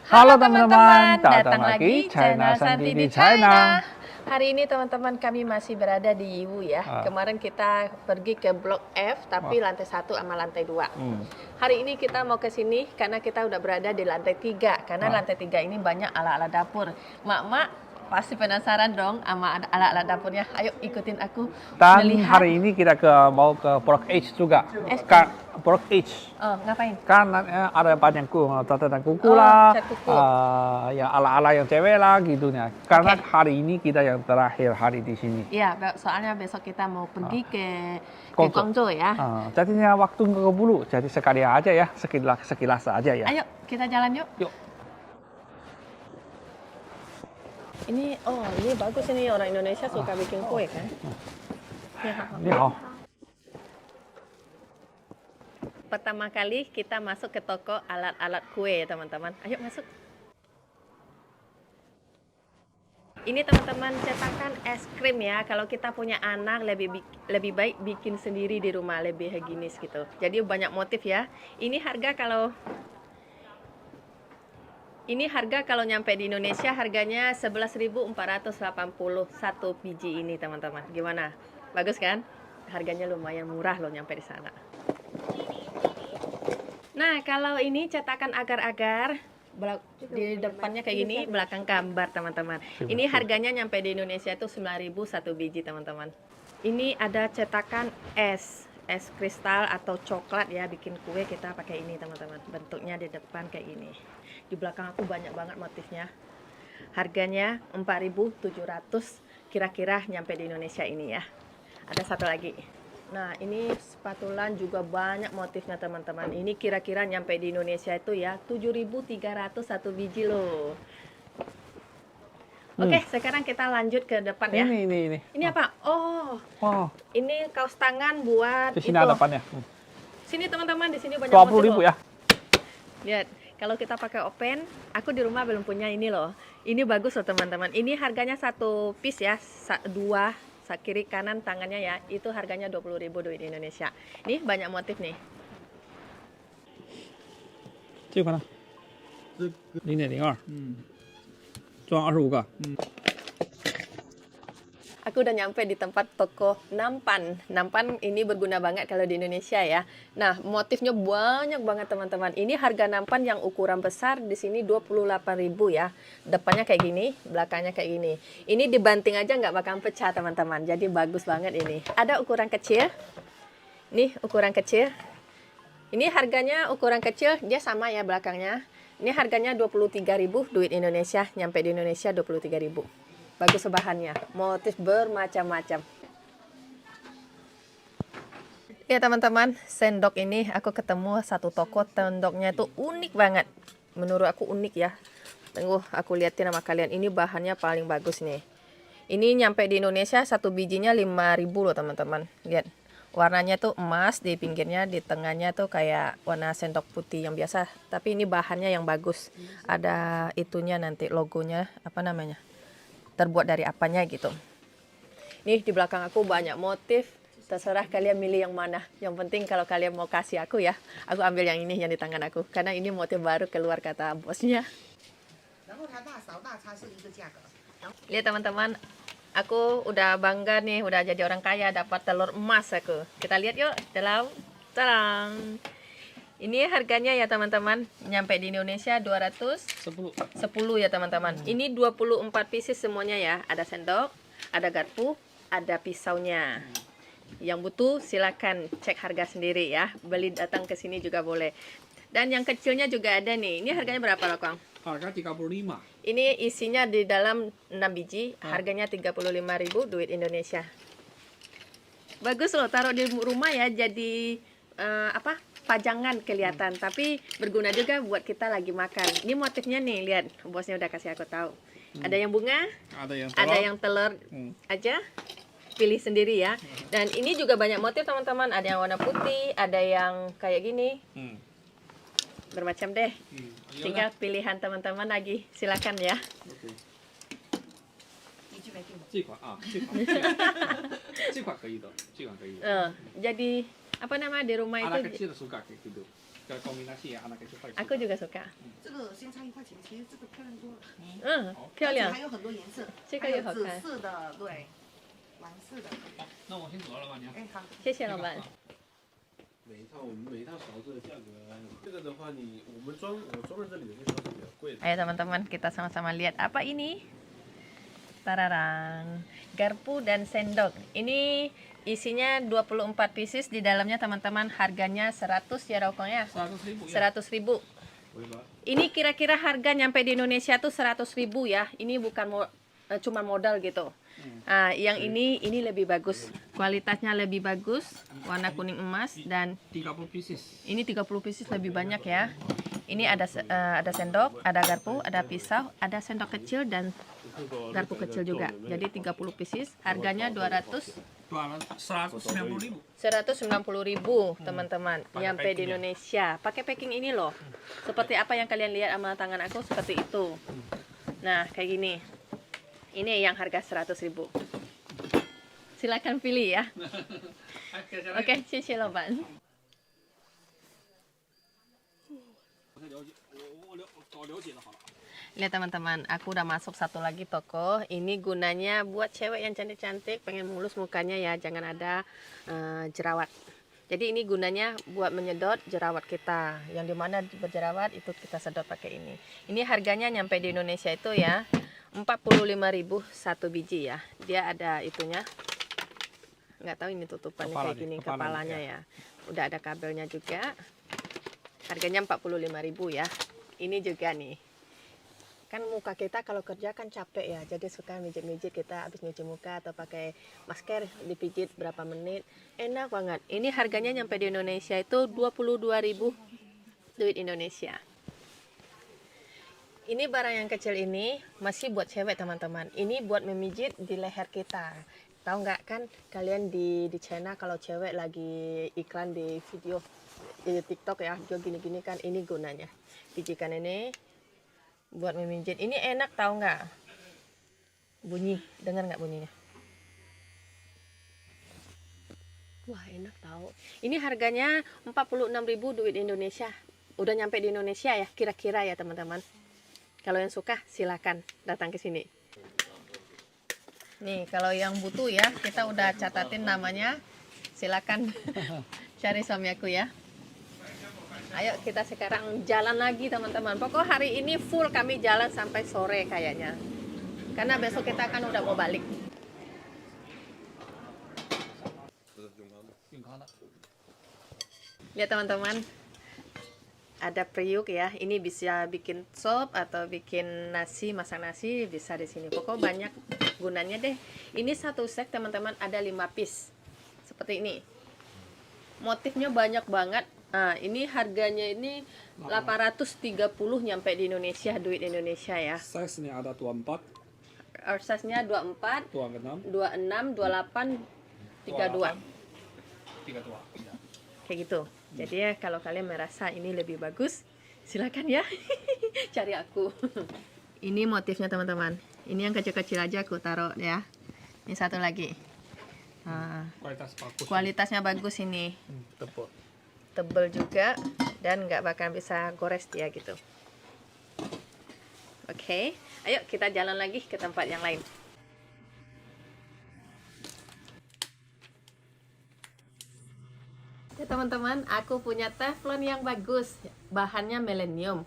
Halo teman-teman, datang lagi China Santi di China. Hari ini teman-teman kami masih berada di Yiwu ya. Kemarin kita pergi ke Blok F, tapi lantai 1 sama lantai 2. Hari ini kita mau ke sini karena kita udah berada di lantai 3. Karena lantai 3 ini banyak ala-ala dapur. Mak-mak pasti penasaran dong sama ala-ala dapurnya. Ayo ikutin aku Dan melihat. hari ini kita mau ke Blok H juga. Blok H. Oh, ngapain? Kan ada banyak catatan kuku lah, cat kuku. ya ala-ala yang cewek lah gitunya. Karena hari ini kita yang terakhir hari di sini. Iya, soalnya besok kita mau pergi ke Guangzhou. Guangzhou ya. Jadinya waktu nggak keburu, jadi sekali aja ya, sekilas aja ya. Ayo kita jalan yuk. Yuk. Ini bagus ini, orang Indonesia suka bikin kue kan? Ini Pertama kali kita masuk ke toko alat-alat kue ya teman-teman. Ayo masuk. Ini teman-teman cetakan es krim ya. Kalau kita punya anak lebih baik bikin sendiri di rumah, lebih higienis gitu. Jadi banyak motif ya. Ini harga kalau nyampe di Indonesia harganya 11.480 satu biji ini teman-teman. Gimana? Bagus kan? Harganya lumayan murah loh nyampe di sana. Nah, kalau ini cetakan agar-agar di depannya kayak gini, belakang gambar teman-teman. Ini harganya nyampe di Indonesia itu 9.000 satu biji teman-teman. Ini ada cetakan es kristal atau coklat ya, bikin kue kita pakai ini teman-teman. Bentuknya di depan kayak ini. Di belakang aku banyak banget motifnya. Harganya 4.700 kira-kira nyampe di Indonesia ini ya. Ada satu lagi. Nah, ini spatulan juga banyak motifnya teman-teman. Ini kira-kira nyampe di Indonesia itu ya 7.300 satu biji loh. Oke, sekarang kita lanjut ke depan ya. Ini. Ini apa? Ini kaos tangan buat di sini itu. ada depannya. Sini teman-teman, di sini banyak 20.000 motif ya. Lihat, kalau kita pakai open, aku di rumah belum punya ini loh. Ini bagus loh teman-teman. Ini harganya satu piece ya, dua kiri kanan tangannya ya, itu harganya 20.000 duit Indonesia. Nih banyak motif nih. Ini mana? 0.02. 装25个。 Aku udah nyampe di tempat toko nampan. Nampan ini berguna banget kalau di Indonesia ya. Nah, motifnya banyak banget teman-teman. Ini harga nampan yang ukuran besar di sini 28.000 ya. Depannya kayak gini, belakangnya kayak gini. Ini dibanting aja nggak bakal pecah teman-teman. Jadi bagus banget ini. Ada ukuran kecil. Nih ukuran kecil. Ini harganya ukuran kecil, dia sama ya belakangnya. Ini harganya 23.000 duit Indonesia. Nyampe di Indonesia 23.000. Bagus bahannya, motif bermacam-macam. Ya teman-teman, sendok ini aku ketemu satu toko, sendoknya itu unik banget. Menurut aku unik ya. Tunggu, aku liatin sama kalian. Ini bahannya paling bagus nih. Ini nyampe di Indonesia satu bijinya 5.000 loh teman-teman. Lihat, warnanya tuh emas, di pinggirnya, di tengahnya tuh kayak warna sendok putih yang biasa. Tapi ini bahannya yang bagus. Ada itunya nanti logonya, apa namanya? Terbuat dari apanya gitu. Nih di belakang aku banyak motif. Terserah kalian milih yang mana. Yang penting kalau kalian mau kasih aku ya, aku ambil yang ini yang di tangan aku. Karena ini motif baru keluar kata bosnya. Lihat teman-teman, aku udah bangga nih, udah jadi orang kaya, dapat telur emas aku. Kita lihat yuk, tarang. Ini harganya ya teman-teman, nyampe di Indonesia 210 ya teman-teman. Ini 24 pieces semuanya ya. Ada sendok, ada garpu, ada pisaunya. Yang butuh silakan cek harga sendiri ya. Beli datang ke sini juga boleh. Dan yang kecilnya juga ada nih. Ini harganya berapa loh Kang? Harga 35. Ini isinya di dalam 6 biji, harganya 35.000 duit Indonesia. Bagus loh, taruh di rumah ya, jadi pajangan kelihatan, tapi berguna juga buat kita lagi makan. Ini motifnya nih, lihat, bosnya udah kasih aku tahu. Ada yang bunga, ada yang telur aja, pilih sendiri ya. Dan ini juga banyak motif teman-teman, ada yang warna putih, ada yang kayak gini. Bermacam deh. Tinggal pilihan teman-teman lagi, silakan ya. Jadi apa nama di rumah itu? Anak kecil suka kayak gitu. Kalau kombinasi ya anak kecil paling Aku suka. juga suka. 这个先差1块钱，其实这个漂亮多了，漂亮还。有很多颜色，这个还有紫也好看色的，对，蓝色的。那我先走了，老板娘。哎，好，谢谢老板。我们每一套勺子的价格，这个的话我装的这里有些勺子比较贵的。 Ayo teman-teman, kita sama-sama lihat apa ini. Tararang, garpu dan sendok. Ini isinya 24 pieces di dalamnya teman-teman. Harganya 100 ya rokoknya. 100.000 ya. 100.000. Ini kira-kira harga nyampe di Indonesia tuh 100.000 ya. Ini bukan cuma modal gitu. Nah, yang ini lebih bagus. Kualitasnya lebih bagus, warna kuning emas, dan 30 pieces. ini 30 pieces lebih banyak ya. Ini ada sendok, ada garpu, ada pisau, ada sendok kecil dan garpu kecil juga. Jadi 30 pieces, harganya 190.000. 190.000 teman-teman. Pakai Nyampe di packing ya? Indonesia. Pakai packing ini loh. Seperti apa yang kalian lihat sama tangan aku, seperti itu. Nah, kayak gini. Ini yang harga 100.000. Silakan pilih ya. Oke, 谢谢老板。Lihat teman-teman, aku udah masuk satu lagi toko. Ini gunanya buat cewek yang cantik-cantik, pengen mulus mukanya ya, jangan ada jerawat. Jadi ini gunanya buat menyedot jerawat kita. Yang dimana berjerawat itu kita sedot pakai ini. Ini harganya nyampe di Indonesia itu ya 45.000 satu biji ya. Dia ada itunya. Nggak tahu ini tutupannya kayak gini, kepalanya ya. Udah ada kabelnya juga. Harganya 45.000 ya. Ini juga nih. Kan muka kita kalau kerja kan capek ya, jadi suka mijit-mijit kita habis nyuci muka atau pakai masker dipijit berapa menit, enak banget. Ini harganya nyampe di Indonesia itu 22.000 duit Indonesia. Ini barang yang kecil ini masih buat cewek teman-teman. Ini buat memijit di leher kita. Tahu nggak kan kalian di China kalau cewek lagi iklan di video di TikTok ya, video gini-gini kan, ini gunanya. Pijikan ini buat memijit. Ini enak tahu nggak? Bunyi, dengar nggak bunyinya? Wah, enak tahu. Ini harganya 46.000 duit Indonesia. Udah nyampe di Indonesia ya, kira-kira ya teman-teman. Kalau yang suka silakan datang ke sini. Nih, kalau yang butuh ya, kita udah catatin namanya. Silakan cari suami aku ya. Ayo kita sekarang jalan lagi teman-teman. Pokok hari ini full kami jalan sampai sore kayaknya. Karena besok kita kan udah mau balik. Ya teman-teman, ada periuk ya. Ini bisa bikin sop atau bikin nasi, masak nasi bisa di sini. Pokok banyak gunanya deh. Ini satu set teman-teman ada 5 piece. Seperti ini. Motifnya banyak banget. Nah, ini harganya ini 830 nyampe di Indonesia, duit Indonesia ya. Size-nya ada 24, Size-nya 24, 26, 26, 28, 32. 32. Ya. Kayak gitu. Jadi ya kalau kalian merasa ini lebih bagus, silakan ya cari aku. Ini motifnya teman-teman. Ini yang kecil-kecil aja aku taruh ya. Ini satu lagi. Nah, Kualitas bagus. kualitasnya bagus ini. Tebal. Tebel juga dan nggak bakal bisa gores dia gitu. Oke, ayo kita jalan lagi ke tempat yang lain. Ya teman-teman, aku punya teflon yang bagus. Bahannya millennium.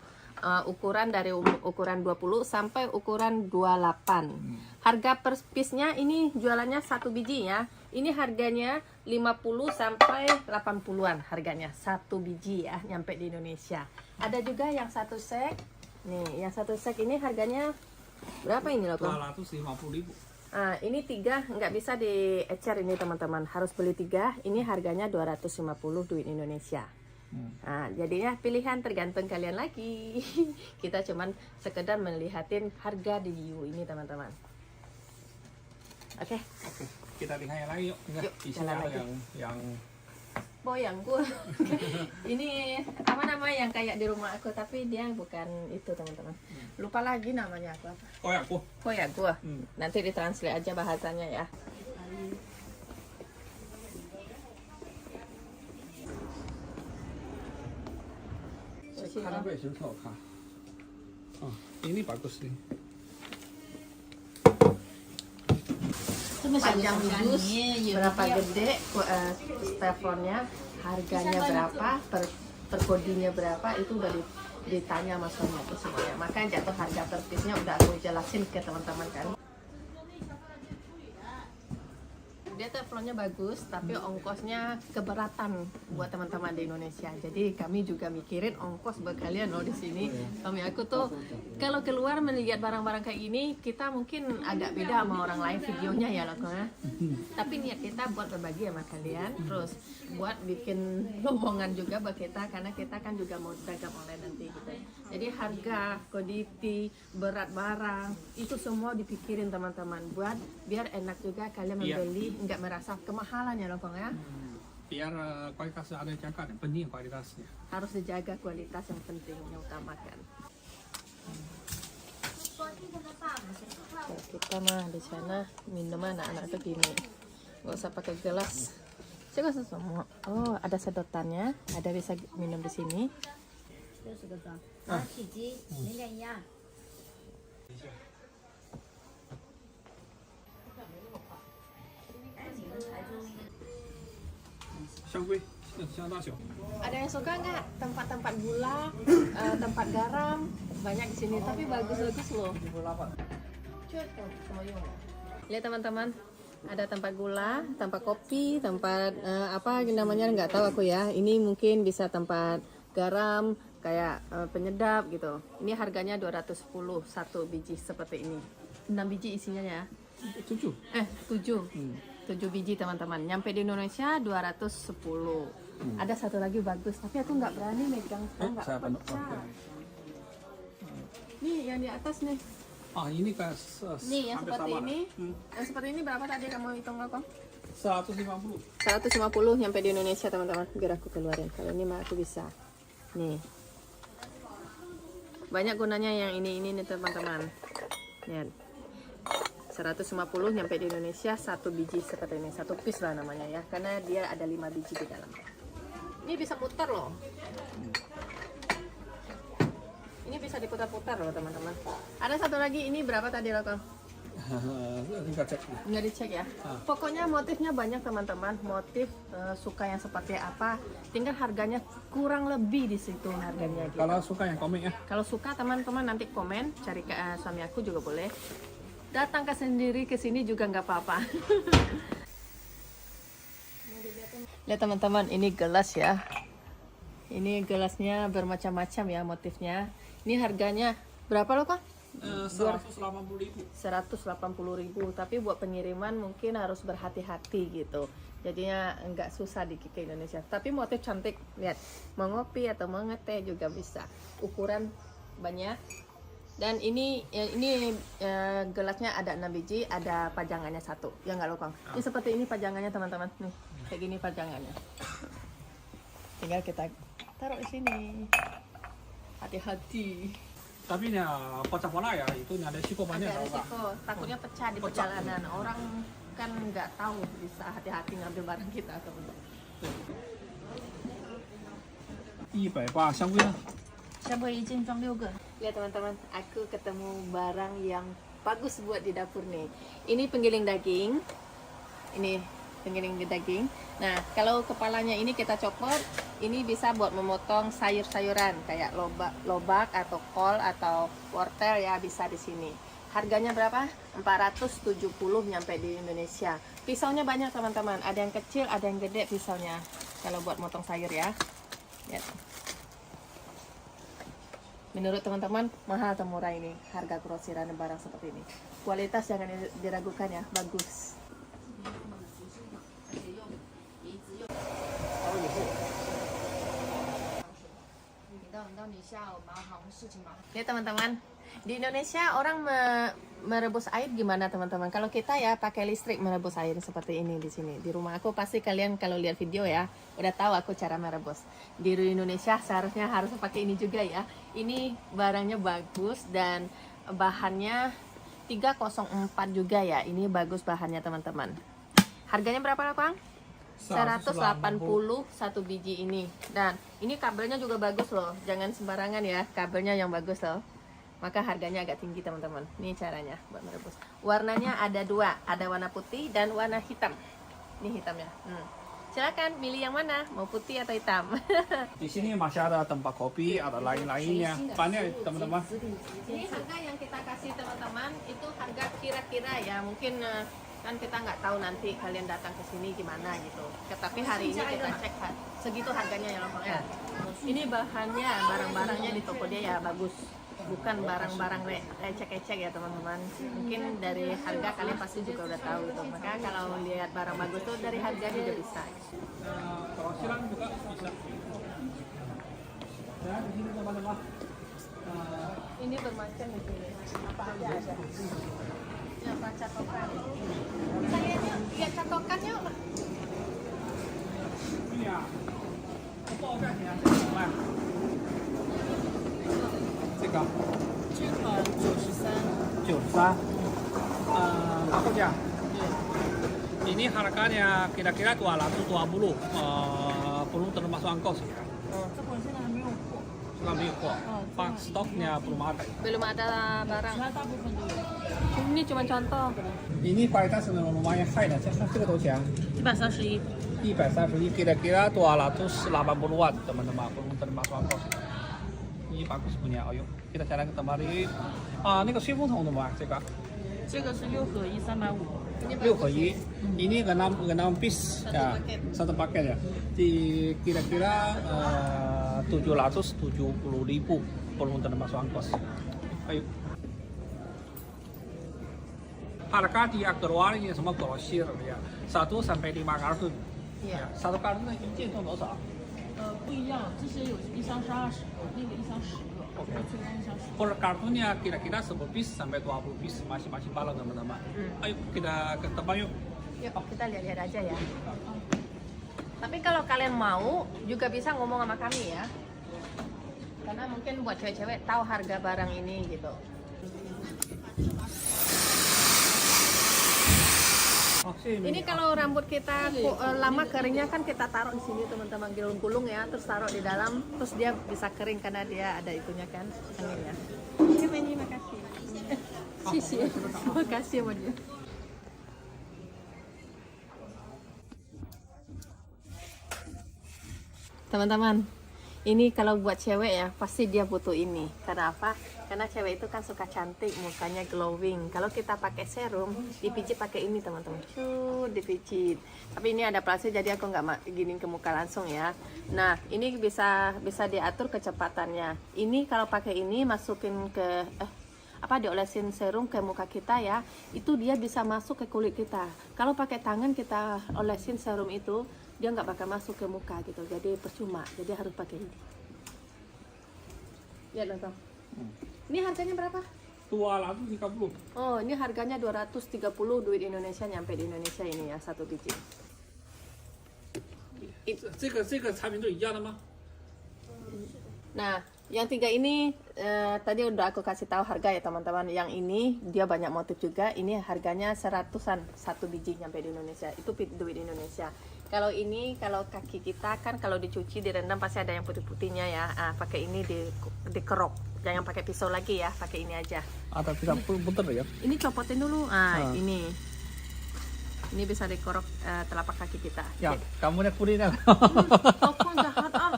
Ukuran dari ukuran 20 sampai ukuran 28. Harga per piece-nya ini jualannya satu biji ya. Ini harganya 50 sampai 80-an harganya satu biji ya, nyampe di Indonesia. Ada juga yang satu sek. Nih, yang satu sek ini harganya berapa ini loh, Bang? 250.000. Nah, ini 3 nggak bisa diecer ini teman-teman, harus beli 3. Ini harganya 250 duit Indonesia. Nah, jadinya pilihan tergantung kalian lagi. Kita cuman sekedar melihatin harga di view ini teman-teman. Oke. Oke, kita lihat yang lain yuk. Yuk, Isinya jalan lagi. yang Boyangku. Ini apa namanya yang kayak di rumah aku, tapi dia bukan itu teman-teman. Lupa lagi namanya aku apa. oh ya aku. Koyaku. Nanti ditranslate aja bahasanya ya. kecil. Ini bagus nih. Panjang lurus, berapa gede steflonnya, harganya berapa, per kodinya berapa, itu udah ditanya sama suami aku semuanya. Makanya jatuh harga per piece-nya udah aku jelasin ke teman-teman kan. Dia teflonnya bagus, tapi ongkosnya keberatan buat teman-teman di Indonesia. Jadi kami juga mikirin ongkos buat kalian loh di sini. Suami aku tuh kalau keluar melihat barang-barang kayak ini, kita mungkin agak beda sama orang lain videonya ya loh ya. Tapi niat kita buat berbagi sama kalian, terus buat bikin lowongan juga buat kita, karena kita kan juga mau dagang online nanti gitu. Jadi harga, komoditi, berat barang itu semua dipikirin teman-teman, buat biar enak juga kalian membeli, nggak merasa kemahalan ya loh ya. Biar kualitasnya ada jaga, penting kualitasnya. Harus dijaga kualitas yang penting, yang utamakan. Ya, kita mah di sana minum anak-anak tuh gini, nggak usah pakai gelas. Coba semua. Oh, ada sedotannya, ada bisa minum di sini. 60个装，然后体积0.12。香灰，香大小。 Ada yang suka nggak tempat-tempat gula, tempat garam banyak di sini, tapi bagus-bagus loh. Lihat teman-teman, ada tempat gula, tempat kopi, tempat apa namanya nggak tahu aku ya. Ini mungkin bisa tempat garam, kayak penyedap gitu. Ini harganya 210 satu biji seperti ini. 6 biji isinya ya. 7. 7 biji teman-teman. Nyampe di Indonesia 210. Ada satu lagi bagus, tapi aku nggak berani megang, nggak saya penuh. pecah. Nih yang di atas nih. Ah, ini kan Nih yang seperti ini. Yang seperti ini berapa tadi kamu hitung kok? 150. 150 nyampe di Indonesia teman-teman. Biar aku keluarin. Kalau ini mah aku bisa. Nih. Banyak gunanya yang ini nih teman-teman. Lihat. 150 nyampe di Indonesia satu biji seperti ini, satu piece lah namanya ya, karena dia ada 5 biji di dalam. Ini bisa putar loh. Ini bisa diputar-putar loh teman-teman. Ada satu lagi, ini berapa tadi loh Kang? Tinggal cek. Nggak dicek ya. Pokoknya motifnya banyak teman-teman. Motif suka yang seperti apa, tinggal harganya kurang lebih di situ harganya. Gitu. Kalau suka yang komik ya. Kalau suka teman-teman nanti komen, cari ke suami aku juga boleh. Datang ke sendiri ke sini juga nggak apa-apa. Lihat teman-teman, ini gelas ya. Ini gelasnya bermacam-macam ya motifnya. Ini harganya berapa loh Kak? 180.000. 180.000, tapi buat pengiriman mungkin harus berhati-hati gitu. Jadinya nggak susah di ke Indonesia. Tapi motif cantik, lihat. Mau ngopi atau mau ngeteh juga bisa. Ukuran banyak. Dan ini gelasnya ada 6 biji, ada pajangannya 1. Ya nggak loh Kang? Ini seperti ini pajangannya teman-teman. Nih, kayak gini pajangannya. Tinggal kita taruh di sini. Hati-hati. Tapi ini pecah pola ya, itu ada risiko banyak. Ada risiko, takutnya pecah di perjalanan. Orang kan nggak tahu, bisa hati-hati ngambil barang kita teman-teman. 180香灰呢？香灰一斤装6个。 Lihat teman-teman, aku ketemu barang yang bagus buat di dapur nih. Ini penggiling daging. Ini penggiling daging. Nah, kalau kepalanya ini kita copot, ini bisa buat memotong sayur-sayuran kayak lobak atau kol atau wortel ya, bisa di sini. Harganya berapa? 470 nyampe di Indonesia. Pisaunya banyak teman-teman. Ada yang kecil, ada yang gede pisaunya. Kalau buat motong sayur ya. Lihat. Menurut teman-teman, mahal atau murah ini harga grosiran barang seperti ini? Kualitas jangan diragukan ya, bagus. Ini teman-teman, di Indonesia orang merebus air gimana teman-teman? Kalau kita ya pakai listrik merebus air seperti ini di sini. Di rumah aku pasti kalian kalau lihat video ya udah tahu aku cara merebus. Di Indonesia seharusnya harus pakai ini juga ya. Ini barangnya bagus dan bahannya 304 juga ya. Ini bagus bahannya teman-teman. Harganya berapa lah Bang? 180 biji ini. Dan ini kabelnya juga bagus loh. Jangan sembarangan ya, kabelnya yang bagus loh. Maka harganya agak tinggi teman-teman. Ini caranya buat merebus. Warnanya ada dua, ada warna putih dan warna hitam. Ini hitamnya. Silakan milih yang mana, mau putih atau hitam. Di sini masih ada tempat kopi, ada lain-lainnya. Banyak teman-teman. Ini harga yang kita kasih teman-teman itu harga kira-kira ya. Mungkin kan kita nggak tahu nanti kalian datang ke sini gimana gitu. Tetapi hari ini kita cek segitu harganya ya loh ya. Ini bahannya, barang-barangnya di toko dia ya bagus. Bukan barang-barang ecek-ecek ya teman-teman. Mungkin dari harga kalian pasti juga udah tahu gitu. Maka kalau lihat barang bagus tuh dari harga juga bisa. Kalau silang juga bisa. Ya, di sini teman-teman. Ini bermacam di sini. Apa aja ada. Ya, apa catokan. Saya lihat catokan yuk. Ini ya. Apa harganya? Teman. 这个这款93。 93. Aku ya. Ini harganya kira-kira 220. Belum termasuk ongkos ya. 这会儿现在还没有货， Sudah没有货. Pak stoknya belum ada. Belum ada barang. 其他大部分都有。 Ini cuma contoh. Ini kualitas lumayan high 的，这个多少钱131。 ？131 kira-kira 280-an teman-teman, belum termasuk ongkos. Ini bagus punya, ayo kita jalan ke temari. 那个吹风筒的吗？这个这个是6合1 350。 6合1. Ini 6 piece ya, satu paket ya. Di kira-kira 770.000 belum termasuk ongkos. Ayo. Harga di aktual ini semua grosir ya, 1 sampai 5 karton. Iya. Satu karton 一件送多少？不一样，这些有一箱是20个，那个一箱10个， Oke. 最高一箱10个。 Per kartunnya kira-kira 10 piece sampai 20 piece masing-masing balon teman-teman. Ayo kita ke tempat yuk. Yuk kita lihat-lihat aja ya. Tapi kalau kalian mau juga bisa ngomong sama kami ya. Karena mungkin buat cewek-cewek tahu harga barang ini gitu. Ini kalau rambut kita lama keringnya kan kita taruh di sini teman-teman, gulung-gulung ya, terus taruh di dalam, terus dia bisa kering karena dia ada itunya kan, anginnya. Terima kasih. Sisi, terima kasih sama dia. Teman-teman, ini kalau buat cewek ya pasti dia butuh ini. Karena apa? Karena cewek itu kan suka cantik, mukanya glowing. Kalau kita pakai serum, dipijit pakai ini teman-teman. Dipijit. Tapi ini ada plastik jadi aku nggak giniin ke muka langsung ya. Nah, ini bisa diatur kecepatannya. Ini kalau pakai ini masukin ke diolesin serum ke muka kita ya, itu dia bisa masuk ke kulit kita. Kalau pakai tangan kita olesin serum itu, dia nggak bakal masuk ke muka gitu, jadi percuma. Jadi harus pakai ini. Lihat dong. Ini harganya berapa? 230. Oh, ini harganya 230 duit Indonesia, nyampe di Indonesia ini ya, satu biji. 这个产品都一样的吗？ Nah, yang 3 ini tadi udah aku kasih tahu harga ya teman-teman. Yang ini dia banyak motif juga. Ini harganya 100-an satu biji nyampe di Indonesia. Itu duit Indonesia. Kalau ini, kalau kaki kita kan kalau dicuci direndam pasti ada yang putih-putihnya ya. Pakai ini dikerok. Jangan pakai pisau lagi ya, pakai ini aja. Ada bisa putar ya? Ini copotin dulu. Ini. Ini bisa dikorok telapak kaki kita. Ya, kamu nih kulitnya. Toko jahat ah.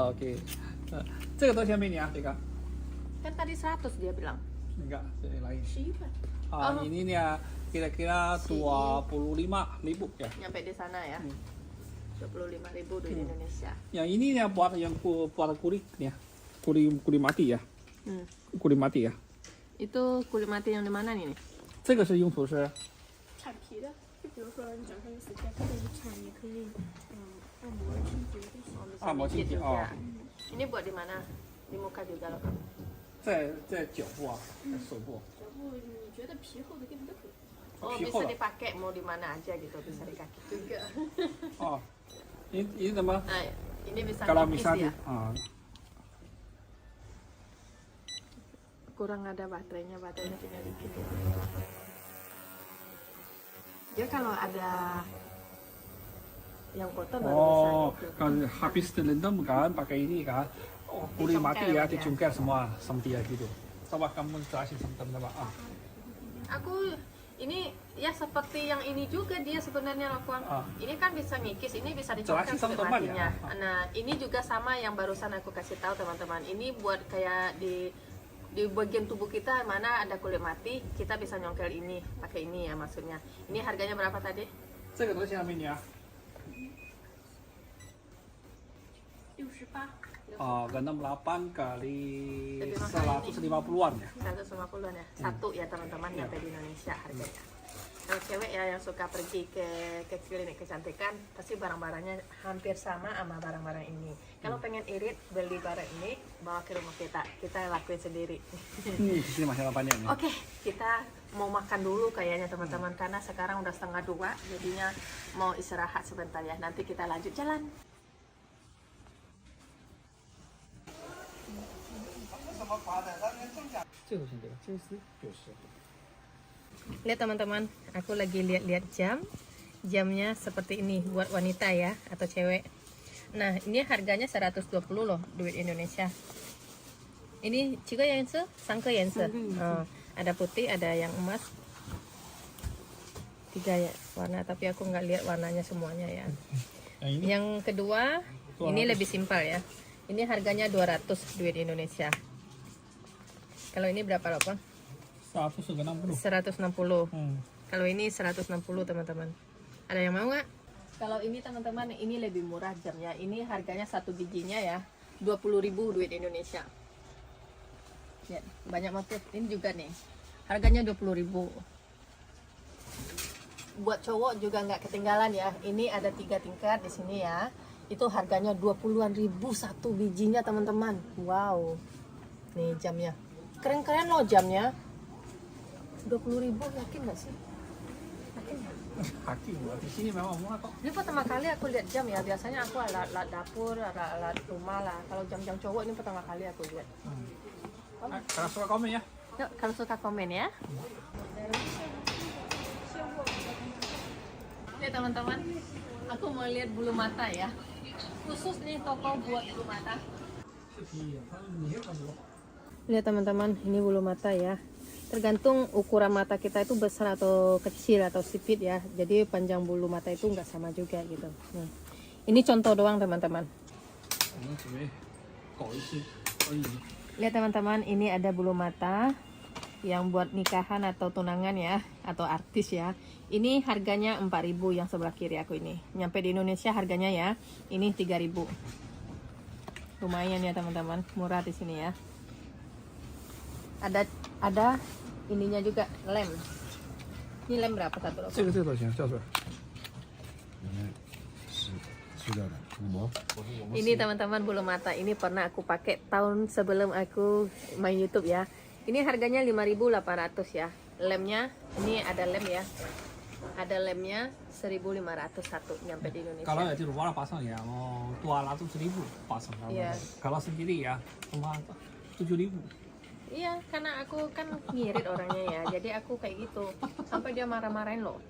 Oke. 这个多少钱美女啊？这个 Kan tadi 100 dia bilang. enggak, ini lain. 11. Ini nih kira-kira 25.000 ya. Nyampe di sana ya. 25.000 duit Indonesia. Yang ini nih buat kulit nih, kulit mati ya. Kulit mati ya. Itu kulit mati yang di mana nih? 这个是用途是产皮的，就比如说你早上有死皮，或者是产，也可以按摩清洁这些。按摩清洁哦。 Ini buat di mana? Di muka juga loh. 在脚部啊，在手部。脚部你觉得皮厚的地方都可以。 Oh, bisa dipakai mau di mana aja gitu, bisa di kaki juga. Oh, ini teman. Nah, ini bisa Kalau nipis misalnya, ya. Kurang ada baterainya tinggal dikit ya. Dia kalau ada yang kotor baru bisa Oh, gitu. kan habis direndam kan pakai ini kan. Kulit mati ya, Dicongkel ya. dicungkel semua sama dia gitu. Coba kamu jelasin teman-teman. Aku ini ya seperti yang ini juga dia sebenarnya Rokwang. Ini kan bisa ngikis, ini bisa dicongkel Jelasin sampai teman-teman matinya. ya. Nah, ini juga sama yang barusan aku kasih tahu teman-teman. Ini buat kayak di bagian tubuh kita mana ada kulit mati, kita bisa nyongkel ini, pakai ini ya maksudnya. Ini harganya berapa tadi? 这个东西下面呀， 68。 6,8 kali Lebih mahal 150-an ya. 150-an ya. Satu ya teman-teman nyampe di Indonesia harganya. Kalau cewek ya yang suka pergi ke klinik kecantikan, pasti barang-barangnya hampir sama barang-barang ini. Kalau pengen irit, beli barang ini, bawa ke rumah kita lakuin sendiri. Ini di sini masih apanya nih? Oke, kita mau makan dulu kayaknya teman-teman, karena sekarang udah 1:30, jadinya mau istirahat sebentar ya. Nanti kita lanjut jalan. Lihat teman-teman, aku lagi lihat-lihat jam. Jamnya seperti ini buat wanita ya atau cewek. Nah, ini harganya 120 loh duit Indonesia. Ini juga yang sangke yang ada putih, ada yang emas. 3 ya warna, tapi aku nggak lihat warnanya semuanya ya. Yang kedua, ini lebih simpel ya. Ini harganya 200 duit Indonesia. Kalau ini berapa loh, Bang? 160. 160. Kalau ini 160 teman-teman. Ada yang mau nggak? Kalau ini teman-teman, ini lebih murah jamnya. Ini harganya satu bijinya ya 20.000 duit Indonesia. Ya, banyak motif. Ini juga nih. Harganya 20.000. Buat cowok juga nggak ketinggalan ya. Ini ada 3 tingkat di sini ya. Itu harganya 20-an ribu satu bijinya teman-teman. Wow. Nih jamnya. Keren-keren loh jamnya. 20.000 yakin nggak sih? Yakin nggak? Kaki di sini memang murah kok. Ini pertama kali aku lihat jam ya. Biasanya aku alat dapur, alat rumah lah. Kalau jam-jam cowok ini pertama kali aku lihat. Kalau suka komen ya. Yuk, kalau suka komen ya. Nih teman-teman, aku mau lihat bulu mata ya. Khusus nih toko buat bulu mata. Lihat teman-teman, ini bulu mata ya. Tergantung ukuran mata kita itu besar atau kecil atau sipit ya. Jadi panjang bulu mata itu nggak sama juga gitu. Nih. Ini contoh doang teman-teman. Lihat teman-teman, ini ada bulu mata yang buat nikahan atau tunangan ya, atau artis ya. Ini harganya 4.000 yang sebelah kiri aku ini. Nyampe di Indonesia harganya ya, ini 3.000. Lumayan ya teman-teman, murah di sini ya. Ada ininya juga, lem. Ini lem berapa satu? 这个多少钱？叫出来。 Ini teman-teman bulu mata, ini pernah aku pakai tahun sebelum aku main YouTube ya. Ini harganya 5.800 ya. Lemnya, ini ada lem ya. Ada lemnya 1.501 nyampe di Indonesia. Kalau ya di luar pasang ya mau 200.000 pasang. Iya. Kalau sendiri ya cuma 7.000. Iya, karena aku kan ngirit orangnya ya. Jadi aku kayak gitu. Sampai dia marah-marahin loh.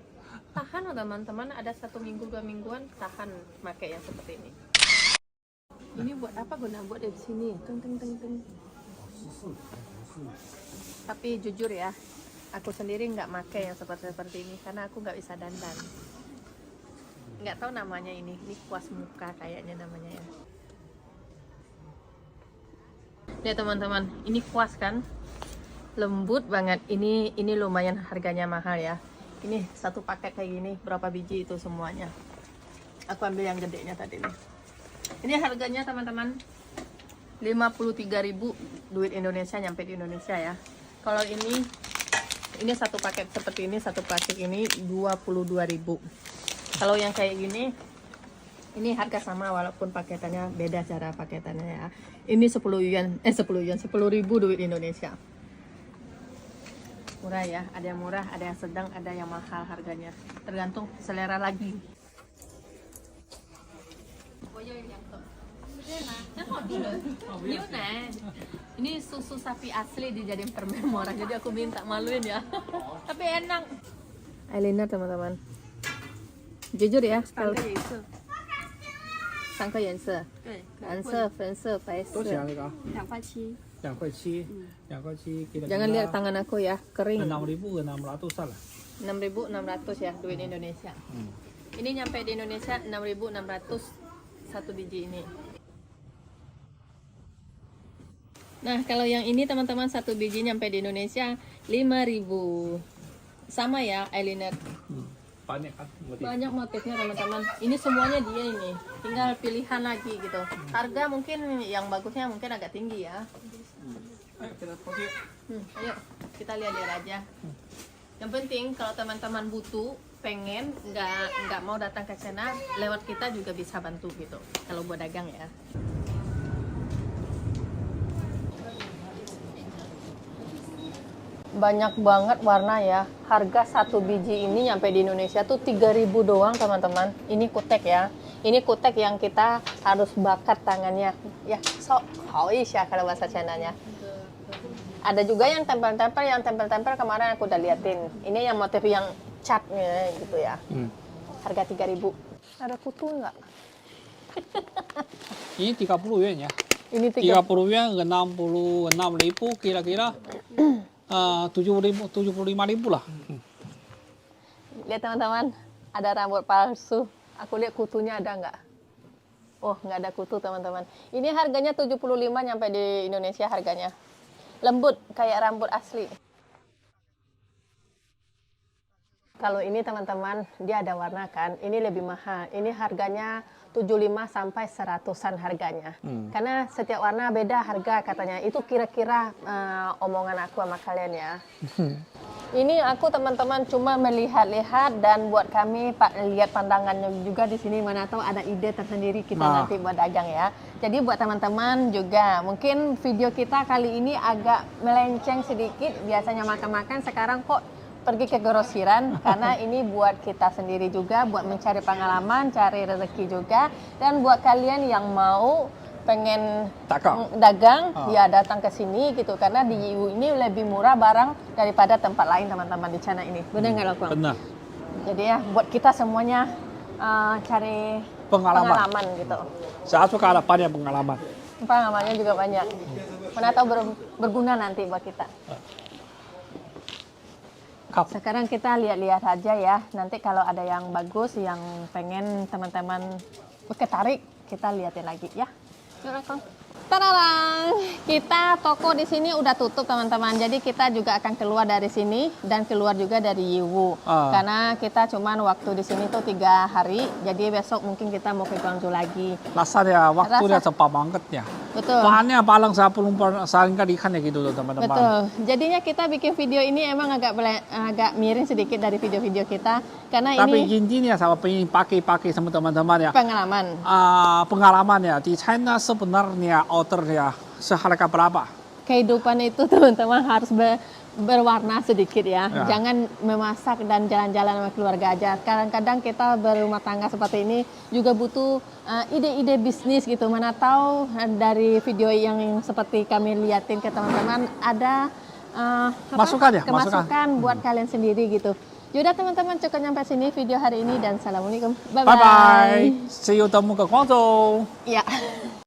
Tahan loh teman-teman, ada 1 minggu 2 mingguan tahan pakai yang seperti ini. Ini buat apa guna? Buat di sini. Teng teng teng teng. Tapi jujur ya, aku sendiri nggak pakai yang seperti ini karena aku nggak bisa dandan. Nggak tahu namanya ini kuas muka kayaknya namanya ya. Lihat teman-teman, ini kuas kan, lembut banget. Ini lumayan harganya mahal ya. Ini satu paket kayak gini, berapa biji itu semuanya. Aku ambil yang gedenya tadi nih. Ini harganya teman-teman 53.000 duit Indonesia nyampe di Indonesia ya. Kalau ini satu paket seperti ini, satu plastik ini 22.000. Kalau yang kayak gini, ini harga sama walaupun paketannya beda cara paketannya ya. Ini 10 yuan, 10.000 duit Indonesia. Murah ya, ada yang murah, ada yang sedang, ada yang mahal harganya. Tergantung selera lagi. Ini susu sapi asli dijadiin permen murah, jadi aku minta maluin ya. Tapi enak. Eyeliner teman-teman. Jujur ya, kalau 三个颜色，对，蓝色、粉色、白多少钱啊色。这个？ 2.7块。 2.7, 2.7 kira-kira. Jangan lihat tangan aku ya, kering. 6.600 lah. 6.600 ya duit Indonesia. Ini nyampe di Indonesia 6.600 satu biji ini. Nah, kalau yang ini teman-teman satu biji nyampe di Indonesia 5.000. Sama ya, eyeliner. Banyak kan motif. Banyak motifnya teman-teman. Ini semuanya dia ini. Tinggal pilihan lagi gitu. Harga mungkin yang bagusnya mungkin agak tinggi ya. Ayo kita foto yuk. Ayo kita lihat-lihat aja. Yang penting kalau teman-teman butuh, pengen, nggak mau datang ke sana, lewat kita juga bisa bantu gitu. Kalau buat dagang ya. Banyak banget warna ya. Harga satu biji ini nyampe di Indonesia tuh 3.000 doang teman-teman. Ini kutek ya. Ini kutek yang kita harus bakat tangannya. Ya, so ya kalau bahasa Chinanya. Ada juga yang tempel-tempel kemarin aku udah liatin. Ini yang motif yang catnya gitu ya. Harga 3.000. Ada kutu nggak? Ini 30 yuan ya. Ini 30 yuan 66.000 kira-kira 75.000 lah. Lihat teman-teman, ada rambut palsu. Aku lihat kutunya ada nggak? Oh, nggak ada kutu teman-teman. Ini harganya 75 nyampe di Indonesia harganya. Lembut kayak rambut asli. Kalau ini teman-teman, dia ada warna kan. Ini lebih mahal. Ini harganya 75 sampai 100-an harganya. Karena setiap warna beda harga katanya. Itu kira-kira omongan aku sama kalian ya. Ini aku teman-teman cuma melihat-lihat dan buat kami lihat pandangannya juga di sini, mana tahu ada ide tersendiri kita nanti buat dagang ya. Jadi buat teman-teman juga mungkin video kita kali ini agak melenceng sedikit. Biasanya makan-makan, sekarang kok pergi ke grosiran karena ini buat kita sendiri juga, buat mencari pengalaman, cari rezeki juga. Dan buat kalian yang mau pengen dagang ya datang ke sini gitu, karena di Yiwu ini lebih murah barang daripada tempat lain teman-teman di China ini. Benar nggak Lokong? Benar. Jadi ya buat kita semuanya cari pengalaman gitu. Saya suka ada banyak pengalaman. Pengalamannya juga banyak. Mana tahu berguna nanti buat kita. Sekarang kita lihat-lihat aja ya. Nanti kalau ada yang bagus, yang pengen teman-teman ketarik, kita lihatin lagi ya. Yuk, Kong. Tararang, kita toko di sini udah tutup teman-teman. Jadi kita juga akan keluar dari sini dan keluar juga dari Yiwu. Karena kita cuman waktu di sini tuh 3 hari. Jadi besok mungkin kita mau ke Guangzhou lagi. Rasanya waktunya cepat banget ya. Betul. Bahannya paling saya belum sering kali ikan ya gitu teman-teman. Betul. Jadinya kita bikin video ini emang agak miring sedikit dari video-video kita. Karena Tapi ini intinya saya pengen pakai sama teman-teman ya. pengalaman. Pengalaman ya di China sebenarnya ordernya seharga berapa? Kehidupan itu teman-teman harus berwarna sedikit ya. Jangan memasak dan jalan-jalan sama keluarga aja. Kadang-kadang kita berumah tangga seperti ini juga butuh ide-ide bisnis gitu. Mana tahu dari video yang seperti kami liatin ke teman-teman ada masukan buat kalian sendiri gitu. Yaudah teman-teman, cukup nyampe sini video hari ini dan assalamualaikum. Bye-bye. See you temu ke Guangzhou. Ya.